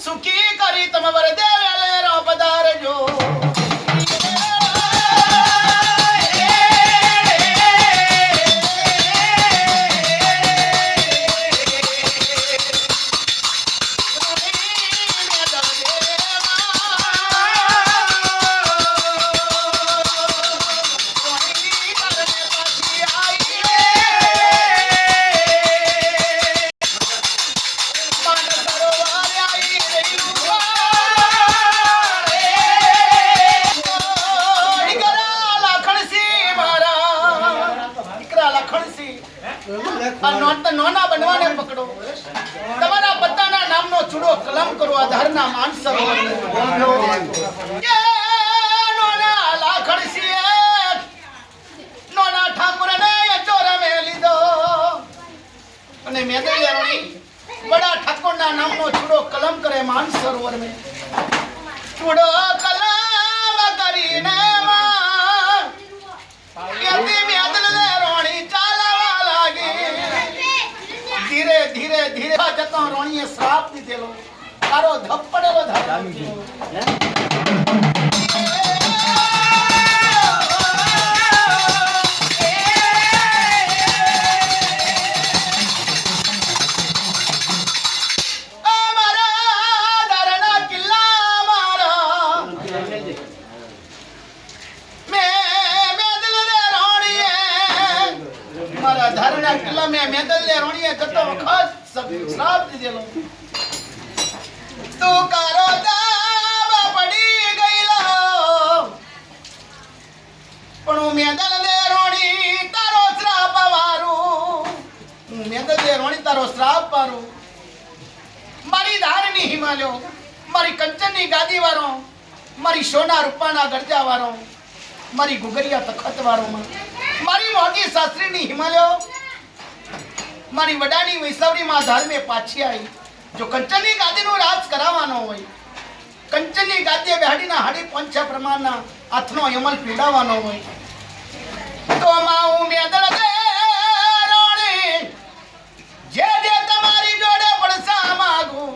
સુખી કરી તમે વરદે વેલે રો પધારજો નોના બનવાને પકડો તમારા પત્તાના નામનો ચૂડો કલમ કરો આધારના માન સરોવર કે નોના લાખણસી નોના ઠાકોરને ચોરે મે લીધો અને મેદલિયાણી બડા ઠાકોરના નામનો ચૂડો કલમ કરે માન સરોવર મે ચૂડો કલમ કરીને માં યતી મેદલિયાણી ચાલવા લાગી ધીરે ધીરે ધીરે જતો રોણીએ શ્રાપ દીધેલો તારો ધપ્પડેલો ધામી ધરના કિલ્લા મે મેદલ્લે રોણીએ જતો વખત શ્રાપ દીધેલો તું કારો દાબ પડી ગઈલો પણ હું મેદલ્લે રોણી તારો શ્રાપ વારું મેદલ્લે રોણી તારો શ્રાપ વારું મારી ધારની હિમાલયો મારી કંચનની ગાદી વાળો મારી સોના રૂપાના ગરજા વાળો મારી ગુગરિયા તખત વાળો મારી મોટી શાસ્ત્રીની હિમાલયો મારી વડાની વૈષ્ણવની માં ધારમે પાછી આવી જો કંચનની ગાદીનો રાજ કરાવવાનો હોય કંચનની ગાદીએ બેહાડીના હાડી પંચા પ્રમાણના હાથનો યમલ પીડાવવાનો હોય તો માં હું મેદળ દે રોણી જે જે તમારી જોડે પડસા માંગુ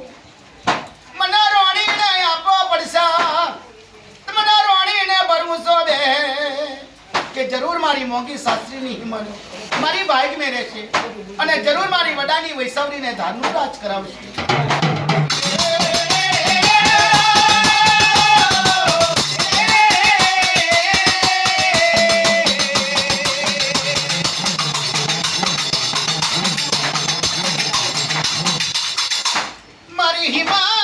મને રોણીને આપો પડસા જરૂર મારી મોંઘી સાસરીની હિમલ મારી બાઈક મેં રહેશે અને જરૂર મારી વડાની વૈસાવરીને ધારનું રાજ કરાવશે મારી હિમાલયોમાં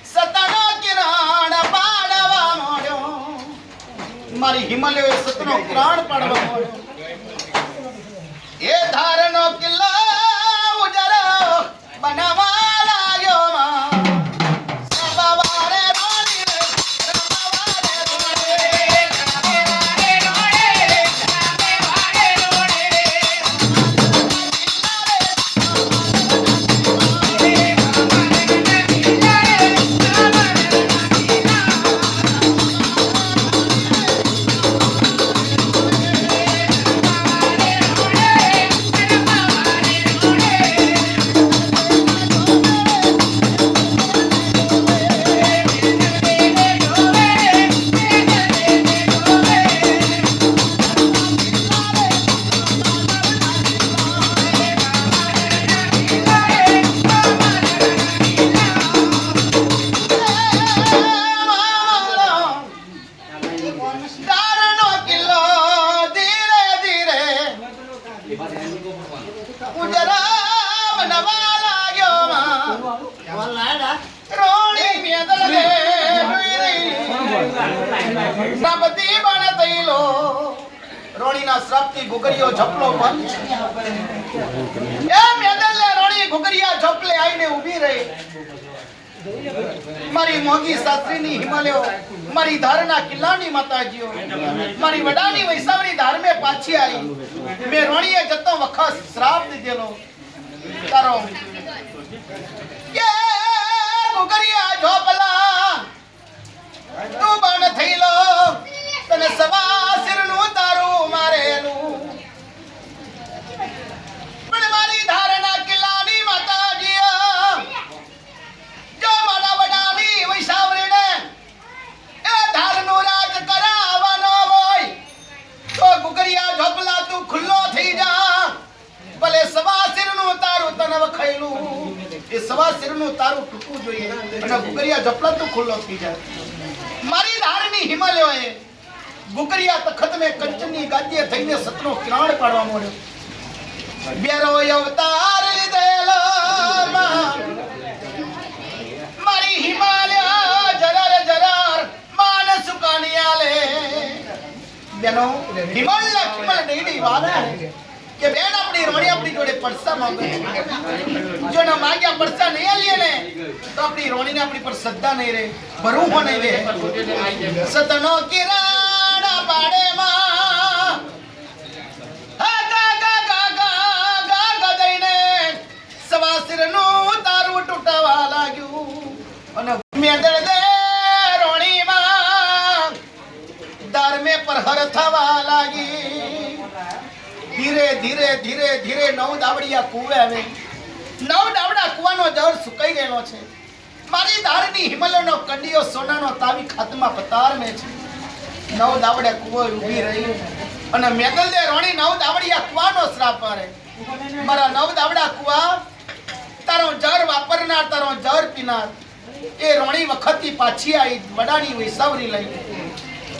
સતનો કિરણ પાડવા મળ્યો મારી હિમાલયોએ સતનો કિરણ પાડવા મળ્યો એ ધારનો કિલ્લો ઉજરો બનાવવા લાગ્યો સવારે રોણી રે રમવારે ધારનો કિલ્લો ધીરે ધીરે ઉજરા બનવા લાગ્યો રોણી મેદલ રે શ્રાપથી બન થઈલો રોણીના શ્રાપથી ગુગરીઓ ઝપલો બંધ એ મેદલ રે રોણી ગુગરિયા ઝપલે આઈને ઊભી રહી મારી મોગી સાસરીની હિમાલયો મારી ધારના કિલ્લાની માતાજીઓ મારી વડાની વૈસાવરી ધાર મે પાછી આવી મે રોણીએ જતો વખત શ્રાપ દીધેલો તારો કે ગુગરિયા ઝોપલા તું બન થઈલો તને સવા સિરનું તારું મારેલું પણ મારી ધારના કિલ્લાની માતાજીઓ જો મારા વડાની વૈસાવરીને એ ધારનું રાજ કરાવવાનો હોય તો ગુગરિયા ઝોપલા તું ખુલ્લો થઈ જા ભલે સવા સિરનું તારું તને વખાયેલું એ સવા સિરનું તારું ટૂંકવું જોઈએ અને ગુગરિયા ઝોપલા તું ખુલ્લો થઈ જા મારી ધારની હિમાલયોએ ગુગરિયા તખત મે કંચનની ગાદીએ થઈને સતનો કિરણ પાડવા મળ્યો બેરો અવતાર લીધેલો મારી હિમાલયા જરાર જરાર માન સુકાનિયાલે બેનો હિમાલયા કિમલ દેડી વાલા કે બેન આપણી રોણી આપણી જોડે પરસા માંગે જો ના માંગ્યા પરસા નહીં આલીએ ને તો આપણી રોણીને આપણી પર શ્રદ્ધા નહીં રહે ભરું હો નહીં રહે સતનો કિરણ પાડે માં હા ગા ગા ગા ગા ગા ગા દઈને સવાસિરનું તારું તૂટવા લાગ્યું અને મેદળ દે રોણીમાં દારમે પર હર થવા લાગી ધીરે ધીરે ધીરે ધીરે નવ દાવડિયા કુવે આવે નવ દાવડા કુવાનો જળ સુકાઈ ગયેલો છે મારી ધારની હિમાલયનો કંડિયો સોનાનો તાવી ખાતમાં પતાર મે છે નવ દાવડે કુવો ઊભી રહી અને મેદલ દે રોણી નવ દાવડિયા કુવાનો શ્રાપ મારે મારા નવ દાવડા કુવા તારો જર વાપરનાર તારો જર પીનાર એ રોણી વખતથી પાછી આવી વડાની વૈસાવરી લઈ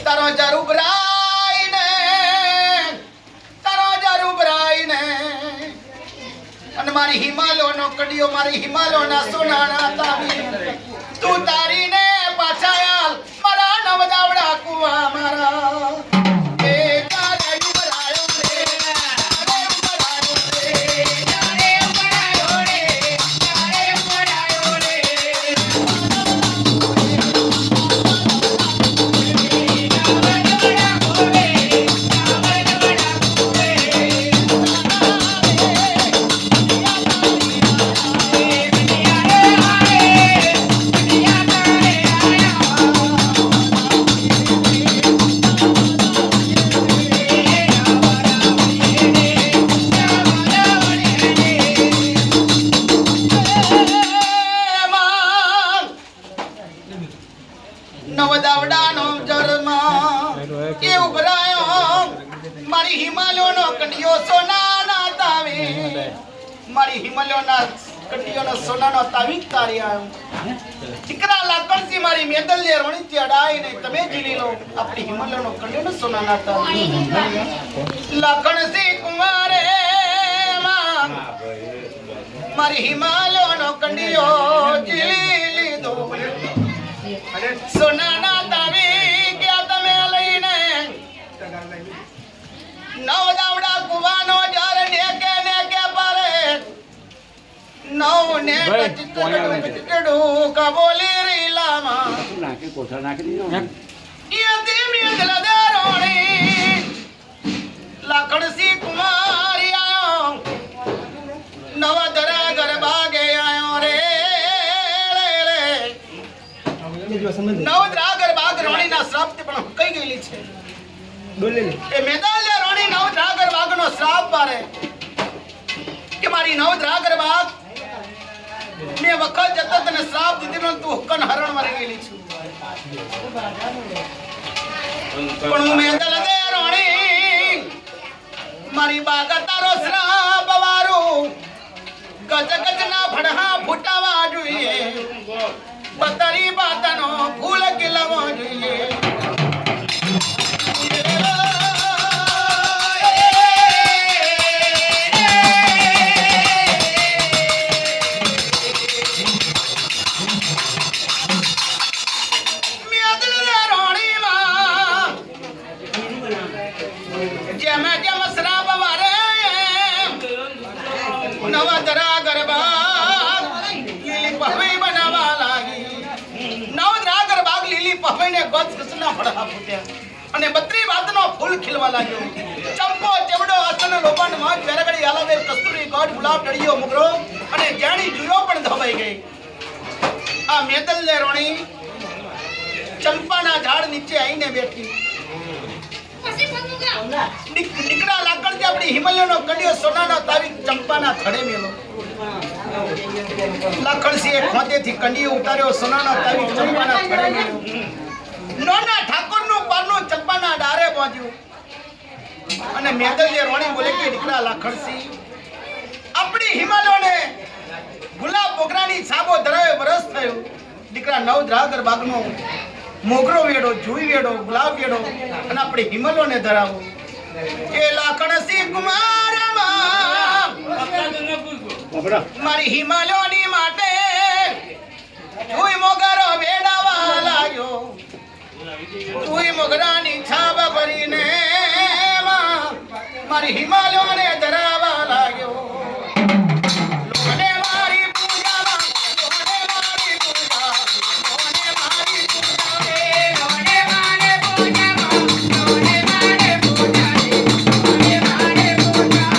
તારો જર ઉભરાઈને અને મારી હિમાલયનો કડિયો મારી હિમાલયના સોનાના તાવી તું તારીને પાછા આલ મારા નવ દાવડા કુવા મારા એ તારે ઉભરાયો રે ઉભરાયો રે તારે ઉભરાયો રે તારે ઉભરાયો રે નવ દાવડાનો જરમાં કડીઓ સોનાના તાવી મારી હિમાલયના કડીઓનો સોનાનો તાવી તારી આવ્યો દીકરા લાકણસી મારી મેદલ્ય રોણીથી અડાઈને તમે જીલી લો આપણી હિમાલયનો કડીઓનો સોનાના તાવી લાકણસી કુમારે મારી હિમાલયનો કડીઓ જીલી લીધો સોનાના તાવી ક્યાં તમે લઈને નવ દાવડા કુવાનો જાર નેકે નેકે પારે નવ ને ચિતડુ કબોલી રીલામાં નાખી કોઠા નાખી દીધો યતી મેંદલ દેરોણી લાકણસી કુમારી આયો નવ દરા ગરબા ગે આયો રે નવદ્રા ગરબા રોણીના શ્રાપથી પણ કઈ ગયેલી છે એ મેદાલ્ય રોણી નવદ્રા ગરબાનો શ્રાપ પારે કે મારી નવદ્રા ગરબા મેં વખત જતો તને શ્રાપ દીધેલો તું હુકન હરણ મરી ગયેલી છું પણ હું મેદાલ્ય રોણી મારી બાગા તારો શ્રાપ વારું ગજ ગજના ભડહા ફૂટાવા જોઈએ પતરી બાતનો ફૂલ કિલવો જોઈએ અને બત્રી વાતનો ફૂલ ખીલવા લાગ્યો ચંપો ચેવડો અસન લોપન માં વેરગડી આલાવે કસ્તુરી ગોડ ગુલાબ ડળિયો મુગરો અને જાણી જુયો પણ ધોવાઈ ગઈ આ મેદલ્ય રોણી ચંપાના ઝાડ નીચે આવીને બેઠી દીકરા લાકડ જે આપણી હિમાલયનો કડિયો સોનાનો તાવી ચંપાના થડે મેલો લાકડસીએ ખોતેથી કંડિયો ઉતાર્યો સોનાનો તાવી ચંપાના થડે મેલો નોના ઠાકોરનું પારનું ચંપાના ડારે પહોંચ્યું અને મેદલ્ય રોણી બોલે કે દીકરા લાખણસી આપણી હિમાલયને ગુલાબ મોગરાની છાબો ધરાવે વરસ થયું દીકરા નવદ્રાગર બાગનો મોગરો વેડો જુઈ વેડો ગુલાબ વેડો અને આપણી હિમાલયને ધરાવો એ લાખણસી કુમારમાં મારી હિમાલયની માટે જુઈ મોગરો વેડાવા લાગ્યો તુઈ મોગરાની છાબ ભરીને મારી હિમાલયને ધરાવા લાગ્યો લોને મારી પૂજામાં લોને મારી પૂજા લોને મારી પૂજા રે લોને મારે પૂજામાં લોને મારે પૂજા રે લોને મારે પૂજા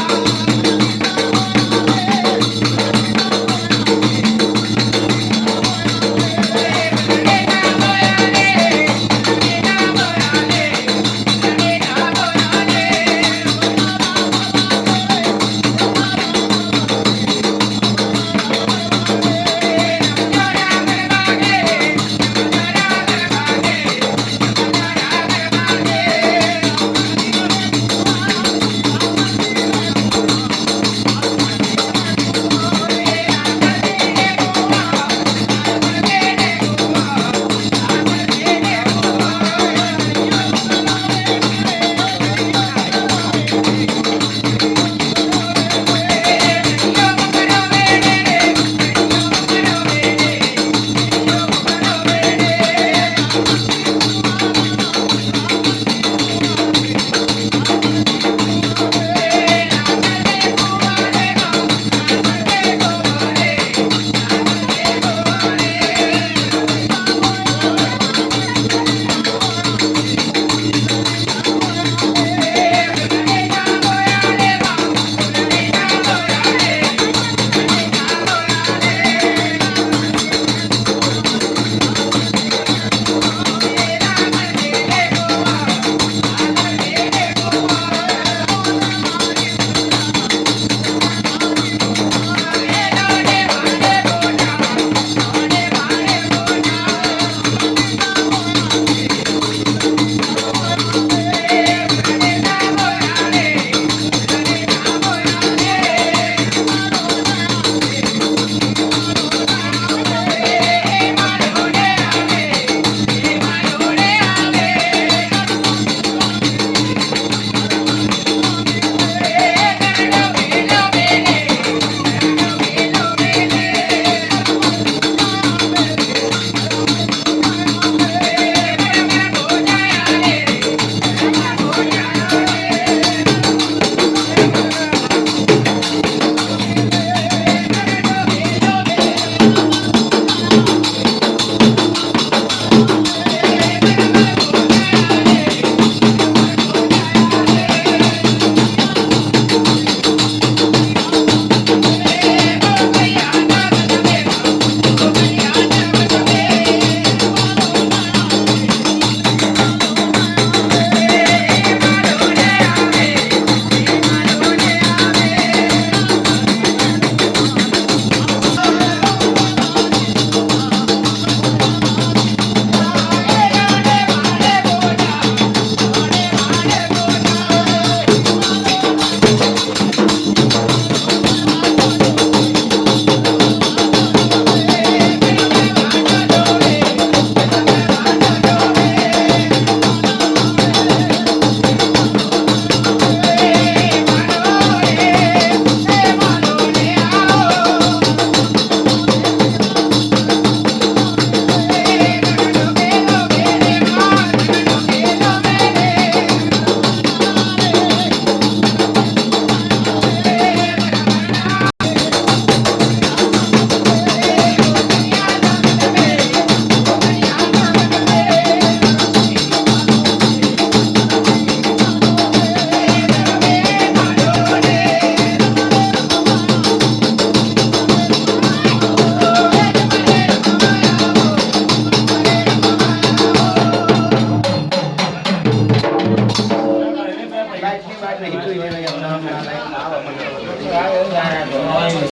આવે